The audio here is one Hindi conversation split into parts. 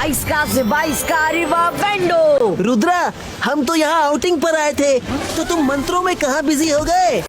22 का से 22 का रिवा बेंडो। रुद्रा, हम तो यहाँ आउटिंग पर आए थे, तो तुम मंत्रों में कहाँ बिजी हो गए?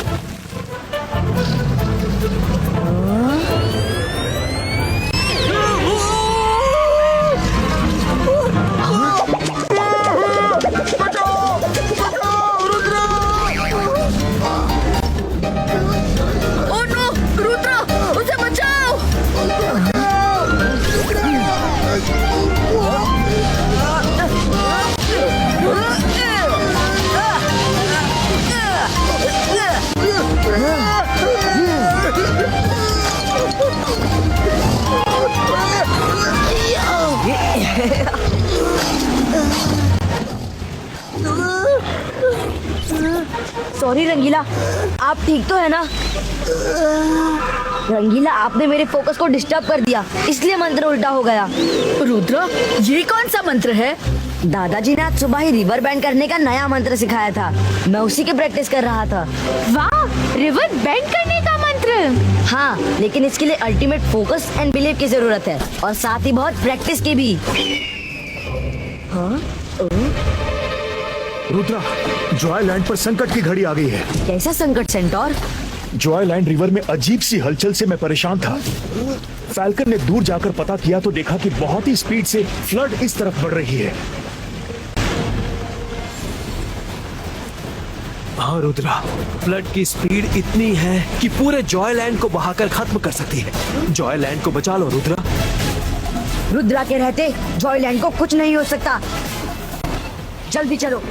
सॉरी रंगीला, आप ठीक तो है ना? रंगीला, आपने मेरे फोकस को डिस्टर्ब कर दिया, इसलिए मंत्र उल्टा हो गया। रुद्र, ये कौन सा मंत्र है? दादाजी ने आज सुबह ही रिवर बैंड करने का नया मंत्र सिखाया था, मैं उसी की प्रैक्टिस कर रहा था। वाह, रिवर बैंड करने का मंत्र? हाँ, लेकिन इसके लिए अल्टीमेट फोकस एंड बिलीव की जरूरत है, और साथ ही बहुत प्रैक्टिस की भी। हाँ? रुद्रा, जॉयलैंड पर संकट की घड़ी आ गई है। कैसा संकट सेंटोर? जॉयलैंड रिवर में अजीब सी हलचल से मैं परेशान था। फैल्कन ने दूर जाकर पता किया तो देखा कि बहुत ही स्पीड से फ्लड इस तरफ बढ़ रही है। हाँ रुद्रा, फ्लड की स्पीड इतनी है कि पूरे जॉयलैंड को बहाकर खत्म कर सकती है। जॉयलैंड को बचा लो रुद्रा। रुद्रा के रहते जॉयलैंड को कुछ नहीं हो सकता। जल्दी चलो।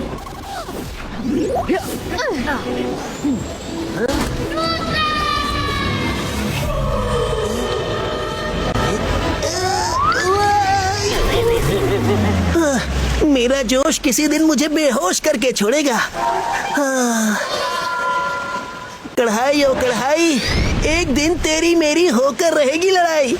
मेरा जोश किसी दिन मुझे बेहोश करके छोड़ेगा। कढ़ाई ओ कढ़ाई, एक दिन तेरी मेरी होकर रहेगी लड़ाई।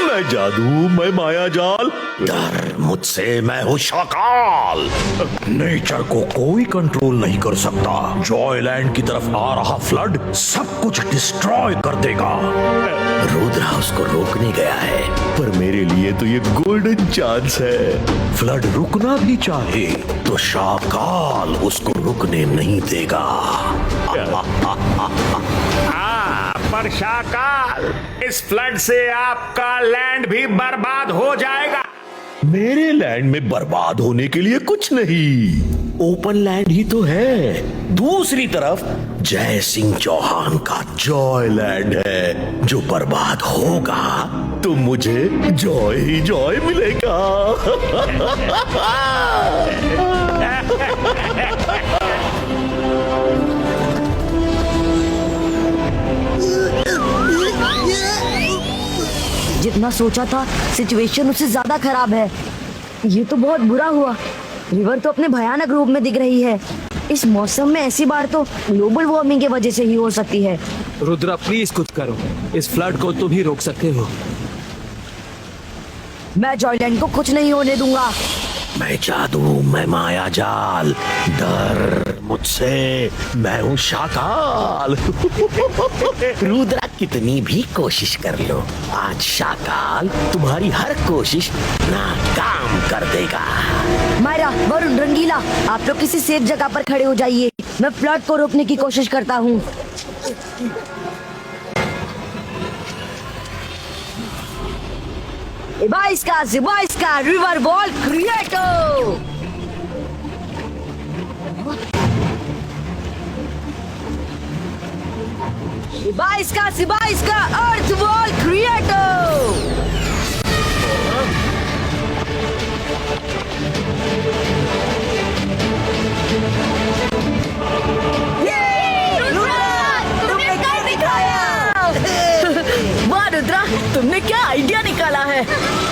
मैं जादू, मैं माया जाल, डर मुझसे, मैं हूँ शाकाल। नेचर को कोई कंट्रोल नहीं कर सकता। जॉयलैंड की तरफ आ रहा फ्लड सब कुछ डिस्ट्रॉय कर देगा। रुद्रा उसको रोकने गया है, पर मेरे लिए तो ये गोल्डन चांस है। फ्लड रुकना भी चाहे तो शाकाल उसको रुकने नहीं देगा। पर शाकाल, इस फ्लड से आपका लैंड भी बर्बाद हो जाएगा। मेरे लैंड में बर्बाद होने के लिए कुछ नहीं, ओपन लैंड ही तो है। दूसरी तरफ जय सिंह चौहान का जॉयलैंड है, जो बर्बाद होगा तो मुझे जॉय ही जॉय मिलेगा। जितना सोचा था सिचुएशन उससे ज्यादा खराब है। ये तो बहुत बुरा हुआ। रिवर तो अपने भयानक रूप में दिख रही है। इस मौसम में ऐसी बाढ़ तो ग्लोबल वार्मिंग की वजह से ही हो सकती है। रुद्रा प्लीज कुछ करो, इस फ्लड को तुम ही रोक सकते हो। मैं जॉयलैंड को कुछ नहीं होने दूंगा। मैं जादू, मैं माया जाल, डर मुझसे, मैं हूँ शाकाल। रुद्रा कितनी भी कोशिश कर लो, आज शाकाल तुम्हारी हर कोशिश नाकाम कर देगा। मायरा, वरुण, रंगीला, आप लोग किसी सेफ जगह पर खड़े हो जाइए। मैं फ्लड को रोकने की कोशिश करता हूँ। बाईस का रिवर वॉल क्रिएटो। बाईस का अर्थ वॉल क्रिएटो। रुद्रा, तुमने क्या आइडिया निकाला है?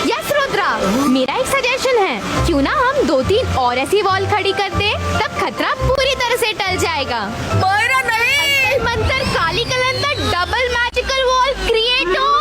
यस रुद्रा, मेरा एक सजेशन है, क्यों ना हम 2-3 और ऐसी वॉल खड़ी कर दे, तब खतरा पूरी तरह से टल जाएगा। मायरा नहीं, मंत्र काली कलंदर डबल मैजिकल वॉल क्रिएट हो।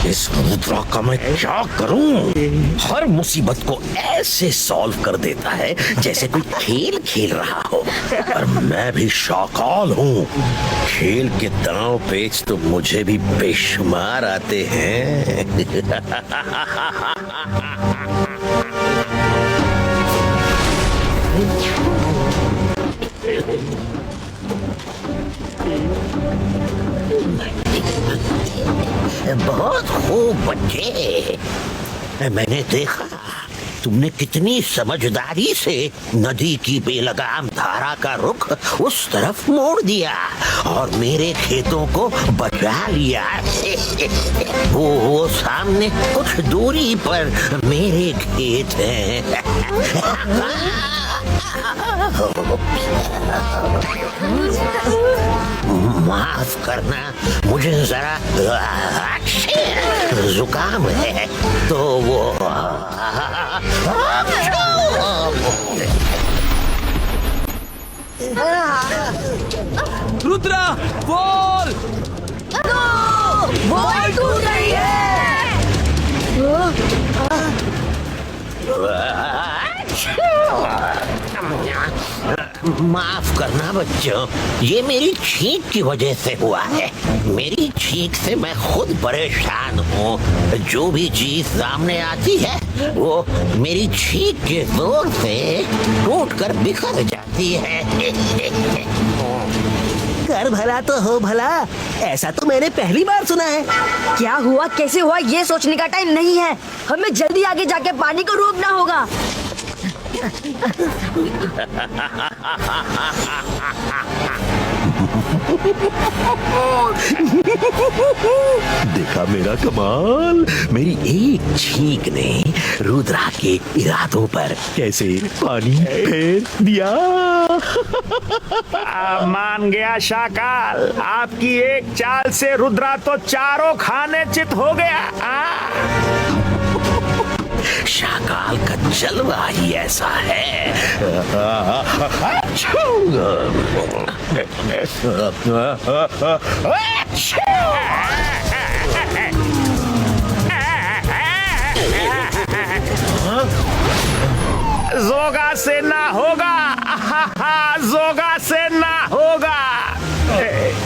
इस रुद्रा का मैं क्या करूं? हर मुसीबत को ऐसे सॉल्व कर देता है जैसे कोई खेल खेल रहा हो। और मैं भी शाकाल हूँ। खेल के दांव पेच तो मुझे भी बेशुमार आते हैं। बहुत खूब बच्चे, मैंने देखा तुमने कितनी समझदारी से नदी की बेलगाम धारा का रुख उस तरफ मोड़ दिया और मेरे खेतों को बचा लिया। वो सामने कुछ दूरी पर मेरे खेत हैं। माफ करना, मुझे जरा जुकाम है तो वो रुद्रा बोल। बॉल टूट रही है। माफ करना बच्चों, ये मेरी छींक की वजह से हुआ है। मेरी छींक से मैं खुद परेशान हूँ। जो भी चीज सामने आती है वो मेरी छींक के जोर से टूट कर बिखर जाती है। कर भला तो हो भला, ऐसा तो मैंने पहली बार सुना है। क्या हुआ, कैसे हुआ, ये सोचने का टाइम नहीं है। हमें जल्दी आगे जाके पानी को रोकना होगा। देखा मेरा कमाल, मेरी एक छींक ने रुद्रा के इरादों पर कैसे पानी फेर दिया। मान गया शाकाल, आपकी एक चाल से रुद्रा तो चारों खाने चित हो गया। शाकाल का जलवा ही ऐसा है। जोगा से ना होगा, जोगा से ना होगा।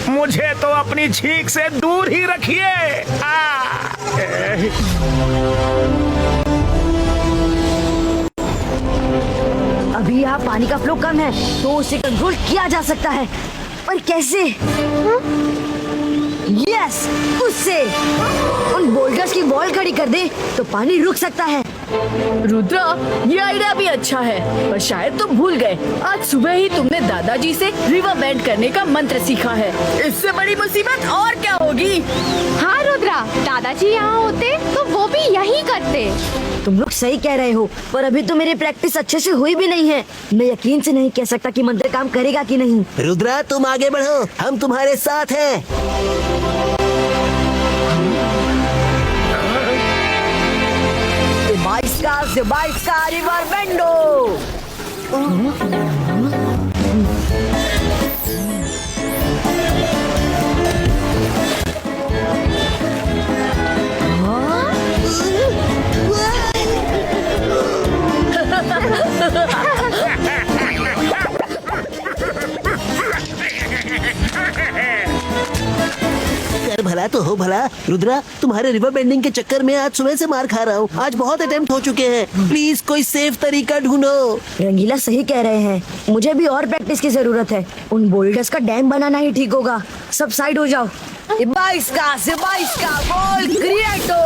मुझे तो अपनी छींक से दूर ही रखिए। अभी यहाँ पानी का फ्लो कम है तो उसे कंट्रोल किया जा सकता है, पर कैसे? यस, उससे उन बोल्डर्स की वॉल खड़ी कर दे तो पानी रुक सकता है। रुद्रा, ये आइडिया भी अच्छा है, पर शायद तुम भूल गए, आज सुबह ही तुमने दादाजी से रिवर बैंड करने का मंत्र सीखा है। इससे बड़ी मुसीबत और क्या होगी? हाँ रुद्रा, दादाजी यहाँ होते तो वो भी यही करते। तुम लोग सही कह रहे हो, पर अभी तो मेरी प्रैक्टिस अच्छे से हुई भी नहीं है। मैं यकीन से नहीं कह सकता कि मंत्र काम करेगा कि नहीं। रुद्रा, तुम आगे बढ़ो, हम तुम्हारे साथ हैं। Sebaisca River Bendo। कर भला तो हो भला। रुद्रा, तुम्हारे रिवर बेंडिंग के चक्कर में आज सुबह से मार खा रहा हूँ। आज बहुत अटेम्प्ट हो चुके हैं, प्लीज कोई सेफ तरीका ढूंढो। रंगीला सही कह रहे हैं, मुझे भी और प्रैक्टिस की जरूरत है। उन बोल्डर्स का डैम बनाना ही ठीक होगा। सब साइड हो जाओ। Sebaisca ball क्रिएटो।